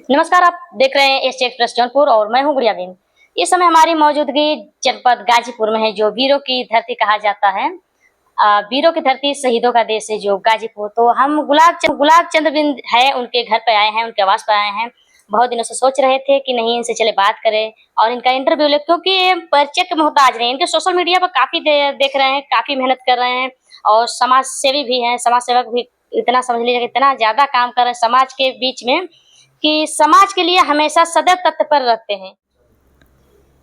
नमस्कार, आप देख रहे हैं एशिया एक्सप्रेस जौनपुर और मैं हूं गुड़िया बिन। इस समय हमारी मौजूदगी जनपद गाजीपुर में है, जो वीरों की धरती कहा जाता है। वीरों की धरती, शहीदों का देश है जो गाजीपुर। तो हम गुलाब चंद्र बिंद है, उनके घर पे आए हैं, उनके आवास पे आए हैं। बहुत दिनों से सोच रहे थे कि नहीं, इनसे चले बात करें और इनका इंटरव्यू ले, क्योंकि ये परिचय के मोहताज नहीं। इनके सोशल मीडिया पर काफी देख रहे हैं, काफी मेहनत कर रहे हैं और समाज सेवी भी हैं, समाज सेवक भी। इतना समझ लीजिए, इतना ज्यादा काम कर रहे हैं समाज के बीच में कि समाज के लिए हमेशा सदैव तत्पर रहते हैं।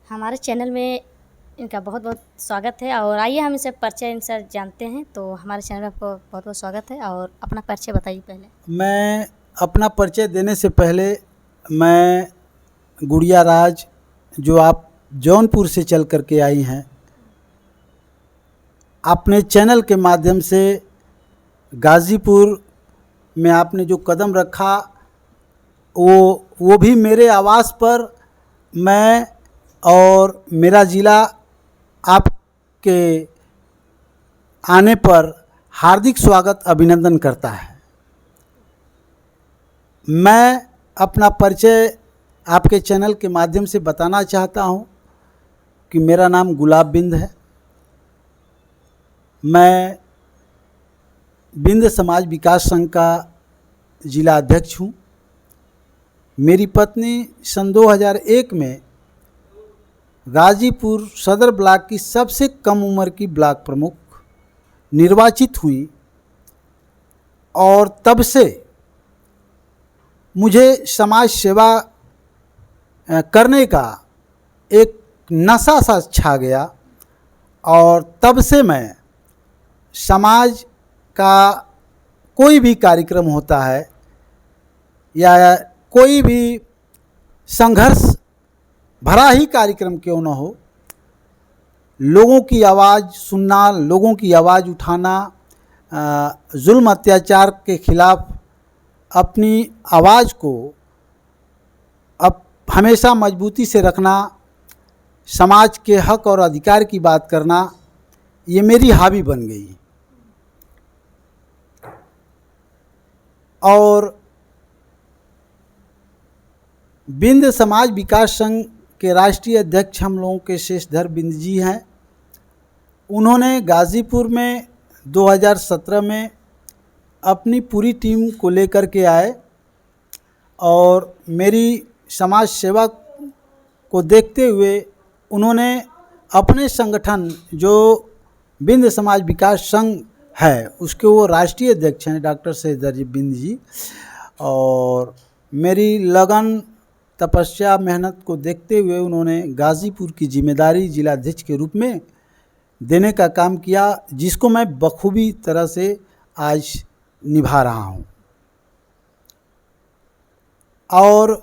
हमारे चैनल में इनका बहुत बहुत स्वागत है और आइए हम इनसे परिचय इनसे जानते हैं। तो हमारे चैनल में आपको बहुत बहुत स्वागत है और अपना परिचय बताइए पहले। मैं अपना परिचय देने से पहले मैं गुड़िया राज, जो आप जौनपुर से चल कर के आई हैं, अपने चैनल के माध्यम से गाज़ीपुर में आपने जो कदम रखा वो भी मेरे आवास पर, मैं और मेरा ज़िला आपके आने पर हार्दिक स्वागत अभिनंदन करता है। मैं अपना परिचय आपके चैनल के माध्यम से बताना चाहता हूँ कि मेरा नाम गुलाब बिंद है। मैं बिंद समाज विकास संघ का जिला अध्यक्ष हूँ। मेरी पत्नी सन 2001 में गाज़ीपुर सदर ब्लॉक की सबसे कम उम्र की ब्लॉक प्रमुख निर्वाचित हुई और तब से मुझे समाज सेवा करने का एक नशा सा छा गया और तब से मैं समाज का कोई भी कार्यक्रम होता है या कोई भी संघर्ष भरा ही कार्यक्रम क्यों न हो, लोगों की आवाज़ सुनना, लोगों की आवाज़ उठाना, जुल्म अत्याचार के खिलाफ अपनी आवाज़ को अब हमेशा मजबूती से रखना, समाज के हक और अधिकार की बात करना, ये मेरी हॉबी बन गई। और बिंद समाज विकास संघ के राष्ट्रीय अध्यक्ष हम लोगों के शेषधर बिंद जी हैं। उन्होंने गाज़ीपुर में 2017 में अपनी पूरी टीम को लेकर के आए और मेरी समाज सेवा को देखते हुए उन्होंने अपने संगठन जो बिंद समाज विकास संघ है उसके वो राष्ट्रीय अध्यक्ष हैं डॉक्टर शेषधर बिंद जी, और मेरी लगन, तपस्या, मेहनत को देखते हुए उन्होंने गाज़ीपुर की जिम्मेदारी जिलाध्यक्ष के रूप में देने का काम किया, जिसको मैं बखूबी तरह से आज निभा रहा हूँ। और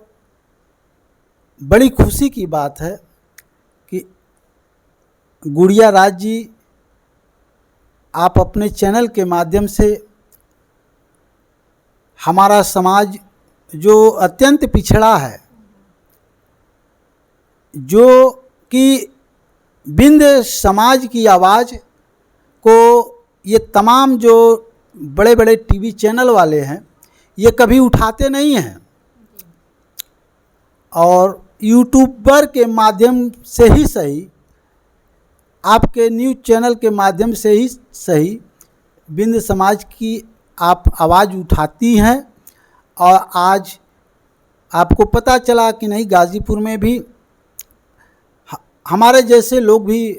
बड़ी खुशी की बात है कि गुड़िया राज जी, आप अपने चैनल के माध्यम से हमारा समाज जो अत्यंत पिछड़ा है, जो कि बिंद समाज की आवाज़ को ये तमाम जो बड़े बड़े टीवी चैनल वाले हैं ये कभी उठाते नहीं हैं, और यूट्यूबर के माध्यम से ही सही, आपके न्यूज़ चैनल के माध्यम से ही सही, बिंद समाज की आप आवाज़ उठाती हैं। और आज आपको पता चला कि नहीं, गाज़ीपुर में भी हमारे जैसे लोग भी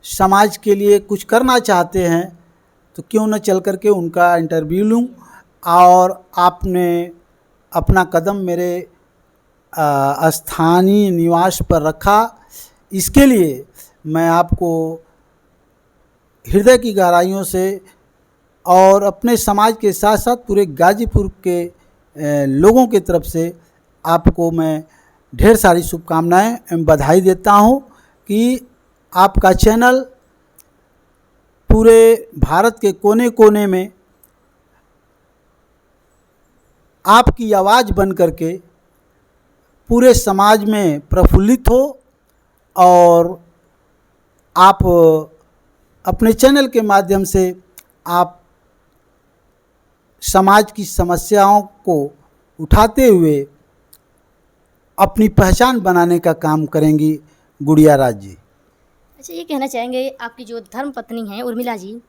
समाज के लिए कुछ करना चाहते हैं, तो क्यों न चल कर के उनका इंटरव्यू लूं। और आपने अपना कदम मेरे स्थानीय निवास पर रखा, इसके लिए मैं आपको हृदय की गहराइयों से और अपने समाज के साथ साथ पूरे गाज़ीपुर के लोगों की तरफ से आपको मैं ढेर सारी शुभकामनाएं एवं बधाई देता हूं कि आपका चैनल पूरे भारत के कोने कोने में आपकी आवाज़ बन करके पूरे समाज में प्रफुल्लित हो, और आप अपने चैनल के माध्यम से आप समाज की समस्याओं को उठाते हुए अपनी पहचान बनाने का काम करेंगी गुड़िया राज जी। अच्छा, ये कहना चाहेंगे आपकी जो धर्म पत्नी हैं उर्मिला जी,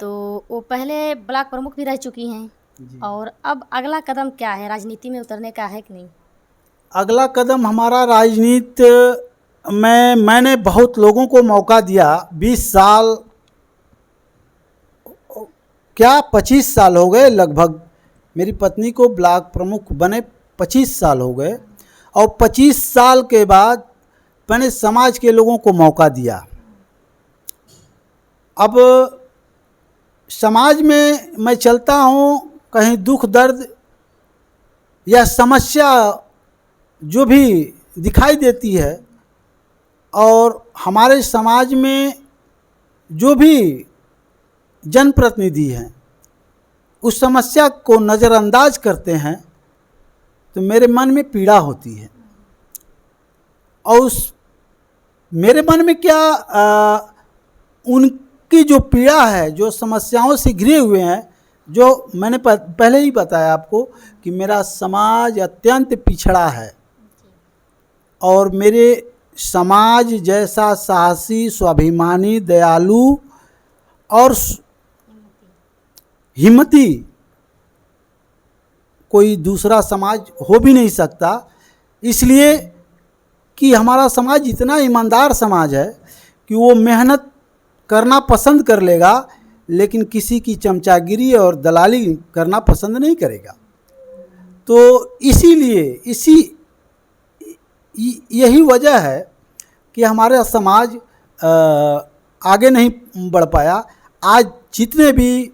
तो वो पहले ब्लॉक प्रमुख भी रह चुकी हैं और अब अगला कदम क्या है, राजनीति में उतरने का है कि नहीं? अगला कदम हमारा राजनीति में, मैंने बहुत लोगों को मौका दिया। 20 साल क्या 25 साल हो गए लगभग, मेरी पत्नी को ब्लॉक प्रमुख बने 25 साल हो गए। और 25 साल के बाद मैंने समाज के लोगों को मौका दिया। अब समाज में मैं चलता हूँ, कहीं दुख दर्द या समस्या जो भी दिखाई देती है और हमारे समाज में जो भी जनप्रतिनिधि हैं उस समस्या को नज़रअंदाज करते हैं तो मेरे मन में पीड़ा होती है। और उस मेरे मन में क्या उनकी जो पीड़ा है, जो समस्याओं से घिरे हुए हैं, जो मैंने पहले ही बताया आपको कि मेरा समाज अत्यंत पिछड़ा है और मेरे समाज जैसा साहसी, स्वाभिमानी, दयालु और हिम्मती कोई दूसरा समाज हो भी नहीं सकता। इसलिए कि हमारा समाज इतना ईमानदार समाज है कि वो मेहनत करना पसंद कर लेगा, लेकिन किसी की चमचागिरी और दलाली करना पसंद नहीं करेगा। तो इसीलिए यही वजह है कि हमारा समाज आगे नहीं बढ़ पाया। आज जितने भी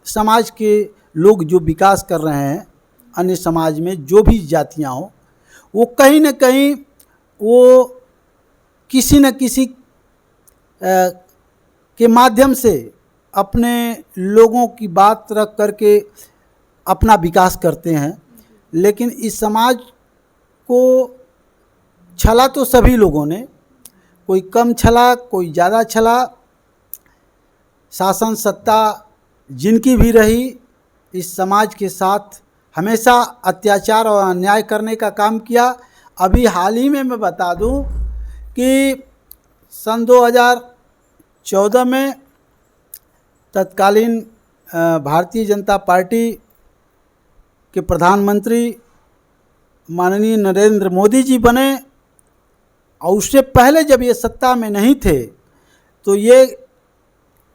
समाज के लोग जो विकास कर रहे हैं, अन्य समाज में जो भी जातियां हों, वो कहीं न कहीं वो किसी न किसी के माध्यम से अपने लोगों की बात रख करके अपना विकास करते हैं। लेकिन इस समाज को छला तो सभी लोगों ने, कोई कम छला, कोई ज़्यादा छला। शासन सत्ता जिनकी भी रही, इस समाज के साथ हमेशा अत्याचार और अन्याय करने का काम किया। अभी हाल ही में मैं बता दूं कि सन 2014 में तत्कालीन भारतीय जनता पार्टी के प्रधानमंत्री माननीय नरेंद्र मोदी जी बने और उससे पहले जब ये सत्ता में नहीं थे तो ये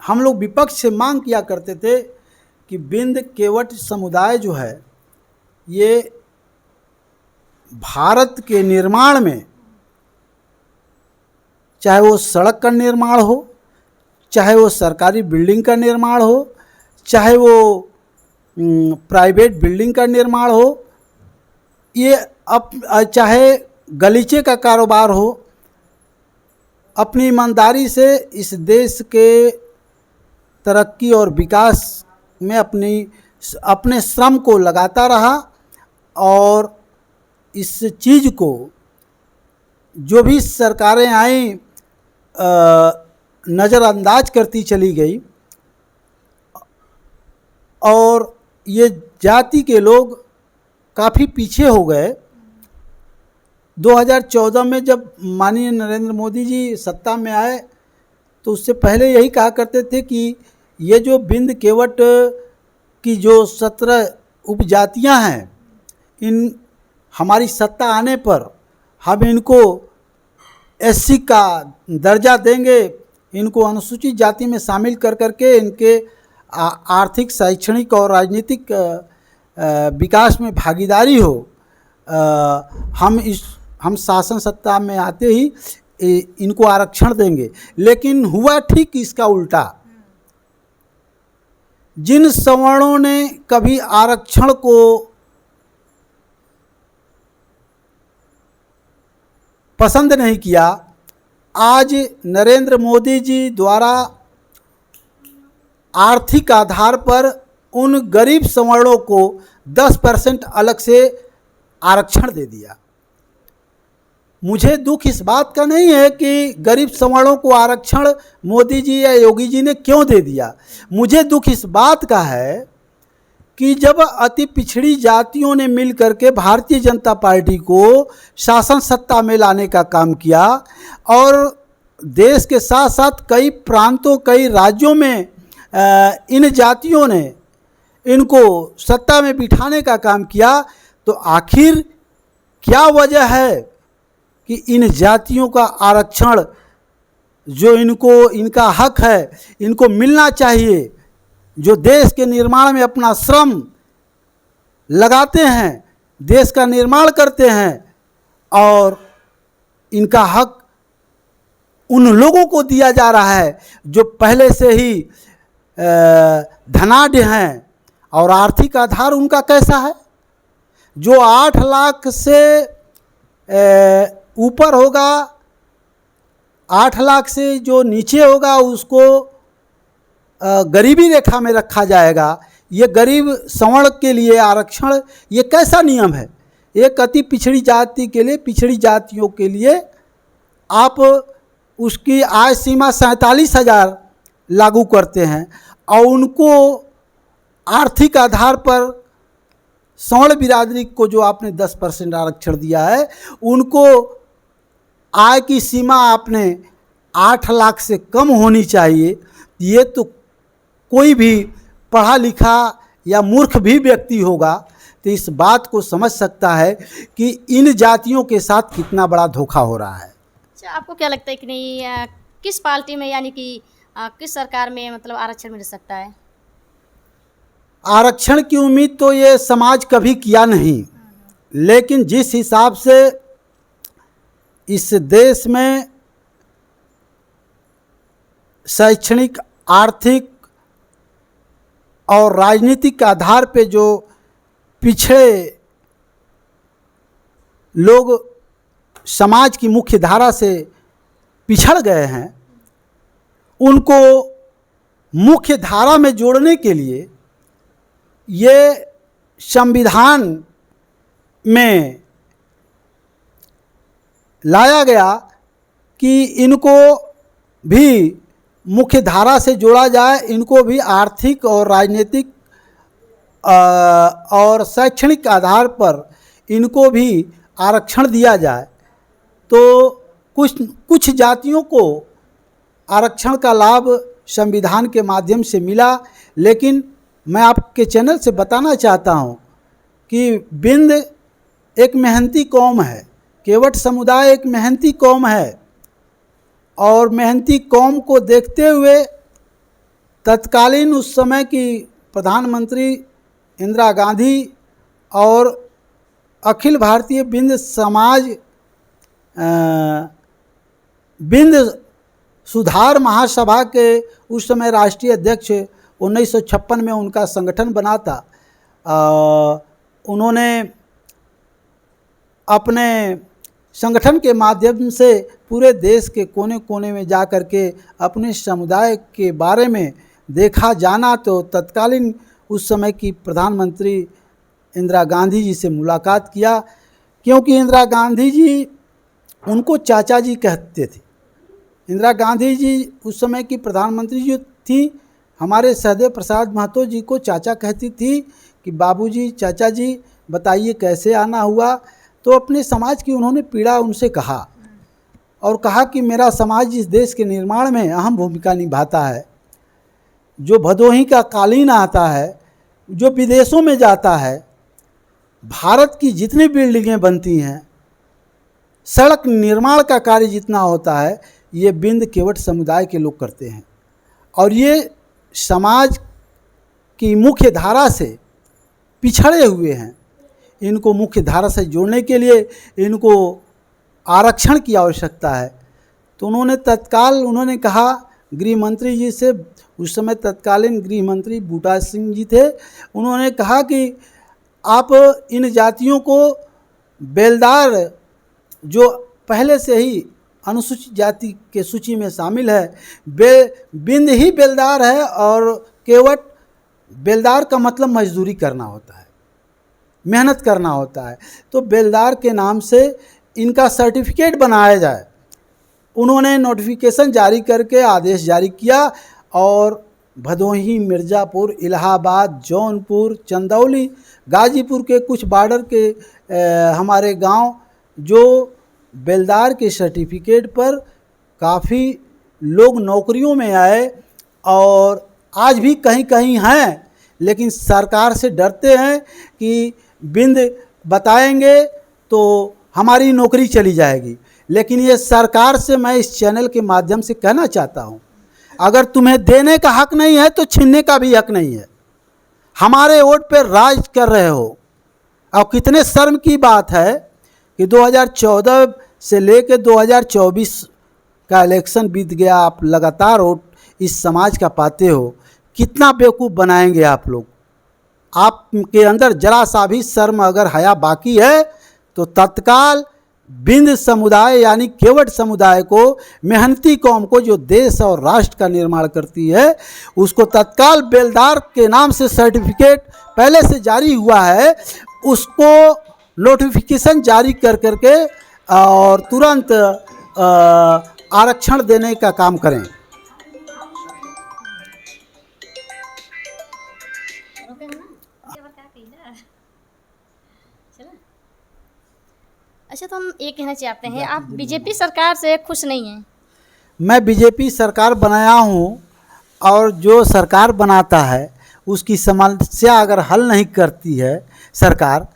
हम लोग विपक्ष से मांग किया करते थे कि बिंद केवट समुदाय जो है ये भारत के निर्माण में, चाहे वो सड़क का निर्माण हो, चाहे वो सरकारी बिल्डिंग का निर्माण हो, चाहे वो प्राइवेट बिल्डिंग का निर्माण हो, ये चाहे गलीचे का कारोबार हो, अपनी ईमानदारी से इस देश के तरक्की और विकास में अपने श्रम को लगाता रहा। और इस चीज़ को जो भी सरकारें आईं नज़रअंदाज करती चली गई और ये जाति के लोग काफ़ी पीछे हो गए। 2014 में जब माननीय नरेंद्र मोदी जी सत्ता में आए तो उससे पहले यही कहा करते थे कि ये जो बिंद केवट की जो 17 उपजातियां हैं, इन हमारी सत्ता आने पर हम इनको एससी का दर्जा देंगे, इनको अनुसूचित जाति में शामिल कर करके इनके आर्थिक, शैक्षणिक और राजनीतिक विकास में भागीदारी हो। हम शासन सत्ता में आते ही इनको आरक्षण देंगे। लेकिन हुआ ठीक इसका उल्टा। जिन सवर्णों ने कभी आरक्षण को पसंद नहीं किया, आज नरेंद्र मोदी जी द्वारा आर्थिक आधार पर उन गरीब सवर्णों को 10% अलग से आरक्षण दे दिया। मुझे दुख इस बात का नहीं है कि गरीब सवर्णों को आरक्षण मोदी जी या योगी जी ने क्यों दे दिया। मुझे दुख इस बात का है कि जब अति पिछड़ी जातियों ने मिल करके भारतीय जनता पार्टी को शासन सत्ता में लाने का काम किया और देश के साथ साथ कई प्रांतों कई राज्यों में इन जातियों ने इनको सत्ता में बिठाने का काम किया, तो आखिर क्या वजह है कि इन जातियों का आरक्षण जो इनका हक है इनको मिलना चाहिए, जो देश के निर्माण में अपना श्रम लगाते हैं, देश का निर्माण करते हैं, और इनका हक उन लोगों को दिया जा रहा है जो पहले से ही धनाढ्य हैं। और आर्थिक आधार उनका कैसा है? जो 8 लाख से ऊपर होगा, 8 लाख से जो नीचे होगा उसको गरीबी रेखा में रखा जाएगा। ये गरीब सवर्ण के लिए आरक्षण ये कैसा नियम है? एक अति पिछड़ी जाति के लिए, पिछड़ी जातियों के लिए आप उसकी आय सीमा 47,000 लागू करते हैं और उनको आर्थिक आधार पर सवर्ण बिरादरी को जो आपने 10% आरक्षण दिया है, उनको आय की सीमा आपने 8 लाख से कम होनी चाहिए। ये तो कोई भी पढ़ा लिखा या मूर्ख भी व्यक्ति होगा तो इस बात को समझ सकता है कि इन जातियों के साथ कितना बड़ा धोखा हो रहा है। अच्छा, आपको क्या लगता है कि नहीं किस पार्टी में यानी कि किस सरकार में मतलब आरक्षण मिल सकता है? आरक्षण की उम्मीद तो ये समाज कभी किया नहीं, लेकिन जिस हिसाब से इस देश में शैक्षणिक, आर्थिक और राजनीतिक आधार पे जो पिछड़े लोग समाज की मुख्य धारा से पिछड़ गए हैं, उनको मुख्य धारा में जोड़ने के लिए ये संविधान में लाया गया कि इनको भी मुख्य धारा से जोड़ा जाए, इनको भी आर्थिक और राजनीतिक और शैक्षणिक आधार पर इनको भी आरक्षण दिया जाए। तो कुछ जातियों को आरक्षण का लाभ संविधान के माध्यम से मिला, लेकिन मैं आपके चैनल से बताना चाहता हूं कि बिंद एक मेहनती कौम है, केवट समुदाय एक मेहनती कौम है, और मेहनती कौम को देखते हुए तत्कालीन उस समय की प्रधानमंत्री इंदिरा गांधी और अखिल भारतीय बिंद समाज बिंद सुधार महासभा के उस समय राष्ट्रीय अध्यक्ष 1956 में उनका संगठन बना था। उन्होंने अपने संगठन के माध्यम से पूरे देश के कोने कोने में जा कर के अपने समुदाय के बारे में देखा जाना, तो तत्कालीन उस समय की प्रधानमंत्री इंदिरा गांधी जी से मुलाकात किया, क्योंकि इंदिरा गांधी जी उनको चाचा जी कहते थे। इंदिरा गांधी जी उस समय की प्रधानमंत्री जो थी, हमारे सहदेव प्रसाद महतो जी को चाचा कहती थी कि बाबूजी, चाचा जी बताइए कैसे आना हुआ। तो अपने समाज की उन्होंने पीड़ा उनसे कहा और कहा कि मेरा समाज इस देश के निर्माण में अहम भूमिका निभाता है। जो भदोही का कालीन आता है, जो विदेशों में जाता है, भारत की जितनी बिल्डिंगें बनती हैं, सड़क निर्माण का कार्य जितना होता है, ये बिंद केवट समुदाय के लोग करते हैं। और ये समाज की मुख्य धारा से पिछड़े हुए हैं। इनको मुख्य धारा से जोड़ने के लिए इनको आरक्षण की आवश्यकता है। तो उन्होंने कहा गृह मंत्री जी से, उस समय तत्कालीन गृह मंत्री बूटा सिंह जी थे, उन्होंने कहा कि आप इन जातियों को बेलदार, जो पहले से ही अनुसूचित जाति के सूची में शामिल है, बिंद ही बेलदार है, और केवट बेलदार का मतलब मजदूरी करना होता है, मेहनत करना होता है। तो बेलदार के नाम से इनका सर्टिफिकेट बनाया जाए। उन्होंने नोटिफिकेशन जारी करके आदेश जारी किया और भदोही, मिर्ज़ापुर, इलाहाबाद, जौनपुर, चंदौली, गाजीपुर के कुछ बॉर्डर के हमारे गांव जो बेलदार के सर्टिफिकेट पर काफ़ी लोग नौकरियों में आए और आज भी कहीं कहीं हैं, लेकिन सरकार से डरते हैं कि बिंद बताएंगे तो हमारी नौकरी चली जाएगी। लेकिन ये सरकार से मैं इस चैनल के माध्यम से कहना चाहता हूँ, अगर तुम्हें देने का हक नहीं है तो छीनने का भी हक नहीं है। हमारे वोट पर राज कर रहे हो। और कितने शर्म की बात है कि 2014 से लेकर 2024 का इलेक्शन बीत गया, आप लगातार वोट इस समाज का पाते हो। कितना बेवकूफ़ बनाएंगे आप लोग। आपके अंदर जरा सा भी शर्म अगर हया बाकी है तो तत्काल बिंद समुदाय यानी केवट समुदाय को, मेहनती कौम को जो देश और राष्ट्र का निर्माण करती है, उसको तत्काल बेलदार के नाम से सर्टिफिकेट पहले से जारी हुआ है, उसको नोटिफिकेशन जारी कर करके और तुरंत आरक्षण देने का काम करें। अच्छा, तो हम ये कहना चाहते हैं, आप बीजेपी सरकार से खुश नहीं हैं? मैं बीजेपी सरकार बनाया हूँ और जो सरकार बनाता है उसकी समस्या अगर हल नहीं करती है सरकार,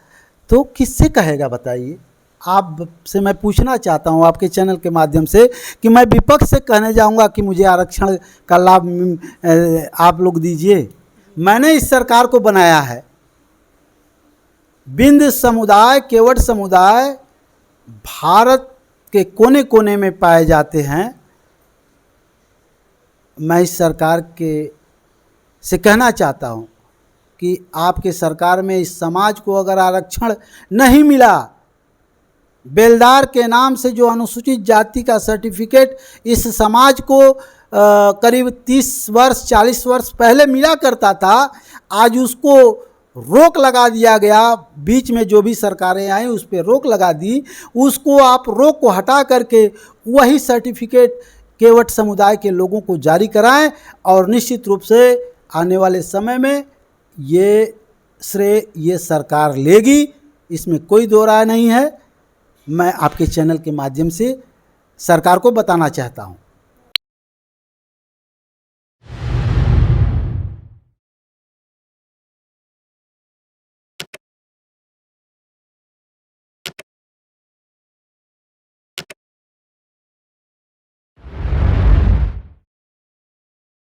तो किससे कहेगा बताइए। आप से मैं पूछना चाहता हूँ आपके चैनल के माध्यम से कि मैं विपक्ष से कहने जाऊँगा कि मुझे आरक्षण का लाभ आप लोग दीजिए। मैंने इस सरकार को बनाया है। बिंद समुदाय, केवट समुदाय भारत के कोने कोने में पाए जाते हैं। मैं इस सरकार के से कहना चाहता हूं कि आपके सरकार में इस समाज को अगर आरक्षण नहीं मिला, बेलदार के नाम से जो अनुसूचित जाति का सर्टिफिकेट इस समाज को करीब 30 वर्ष 40 वर्ष पहले मिला करता था, आज उसको रोक लगा दिया गया। बीच में जो भी सरकारें आई उस पर रोक लगा दी। उसको आप रोक को हटा करके वही सर्टिफिकेट केवट समुदाय के लोगों को जारी कराएं और निश्चित रूप से आने वाले समय में ये श्रेय ये सरकार लेगी, इसमें कोई दो राय नहीं है। मैं आपके चैनल के माध्यम से सरकार को बताना चाहता हूं।